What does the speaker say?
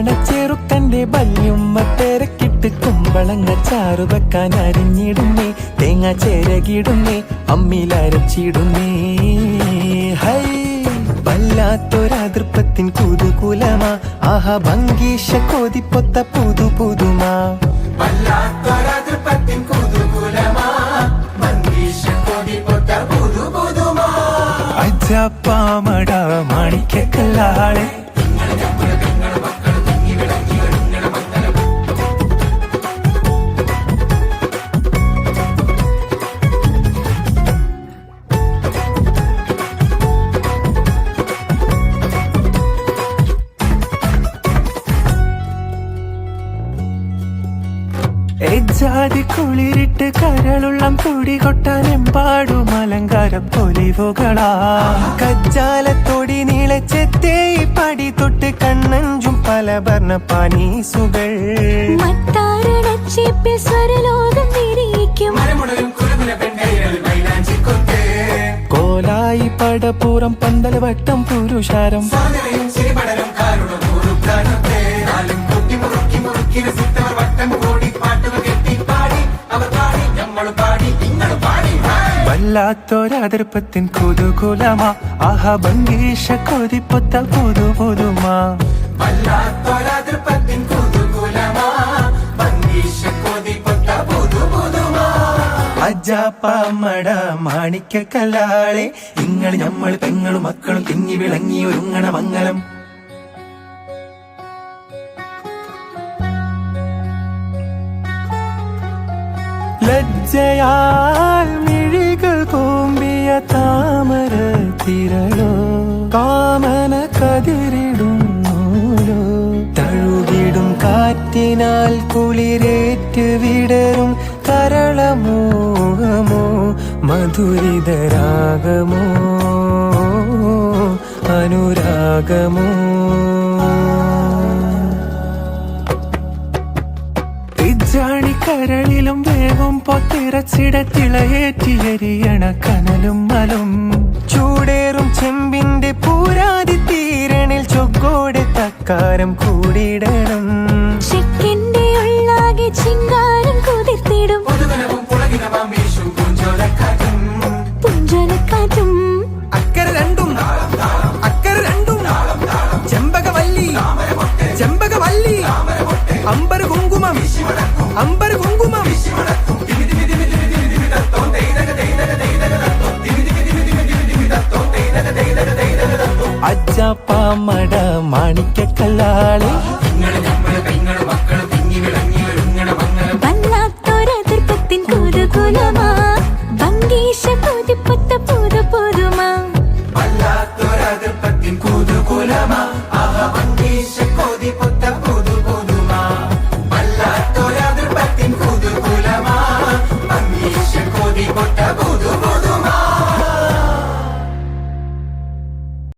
ചെറുക്കന്റെ ബല്യുമ്മ തിരക്കിട്ട് കുമ്പളങ്ങ ചാറു വെക്കാൻ അരിഞ്ഞിടുന്നേ, തേങ്ങ ചേരകിടുന്നേ, അമ്മിലരച്ചിടുന്നേ. ഹൈ വല്ലാത്തൊരതൃപ്പത്തിൻ കുതുകുലമാ, ആഹാ ഭംഗീഷ കൊതിപ്പൊത്ത പുതു പുതുമാ. വല്ലാത്തൊരതൃപ്പത്തിൻ കുതുകുലമാ, ഭംഗീഷ കൊതിപ്പൊത്ത പുതു പുതുമാ. അജപ്പാമട മാണിക്കല്ലാളെ ജാതി കുളിരിട്ട് കരളുള്ളം കൂടി കൊട്ടാനെമ്പാടും അലങ്കാര പൊലിവുകളാ. കജ്ജാലത്തോടി നീളച്ചെത്തേ പടി തൊട്ട് കണ്ണഞ്ചും പല വർണ്ണ പാനീസുകൾ. കോലായി പടപ്പൂറം പന്തൽ വട്ടം പുരുഷാരം വല്ലാത്തൊരതൃപ്പത്തിൻ കുതുകുലമാ, ആഹാ ഭംഗീഷ കൊതിപ്പൊത്ത പുതു പുതുമാ. വല്ലാത്തൊരതൃപ്പത്തിൻ കുതുകുലമാ, ഭംഗീഷ കൊതിപ്പൊത്ത പുതു പുതുമാ. അജാപ്പമട മാണിക്കല്ലാളെ നിങ്ങൾ നമ്മൾ പെങ്ങളും മക്കളും തിങ്ങി വിളങ്ങി ഒരുങ്ങണ മംഗലം. ലജ്ജയാൽ മിഴികൾ കൂമ്പിയ താമര തിരളോ, കാമന കതിരിടുന്നൂലോ. തഴുകിടും കാറ്റിനാൽ കുളിരേറ്റ് വിടരും കരളമോഹമോ, മധുരിതരാഗമോ അനുരാഗമോ. കരളിലും വേഗം പൊത്തിറച്ചിടത്തിളയേറ്റിയരിയണ കനലും മലും. ചൂടേറും ചെമ്പിന്റെ പൂരാതി തീരണിൽ ചൊക്കോടെ തക്കാരം കൂടിയിടണം. ചിങ്കാരം കുതിർത്തിടും പുഞ്ചോലക്കാറ്റും. അക്കര രണ്ടും ചെമ്പകവല്ലി ചെമ്പകവല്ലി. അമ്പർ കുങ്കുമം അമ്പർ കുങ്കുമം. അജാപ്പമട മാണിക്കല്ലാളെ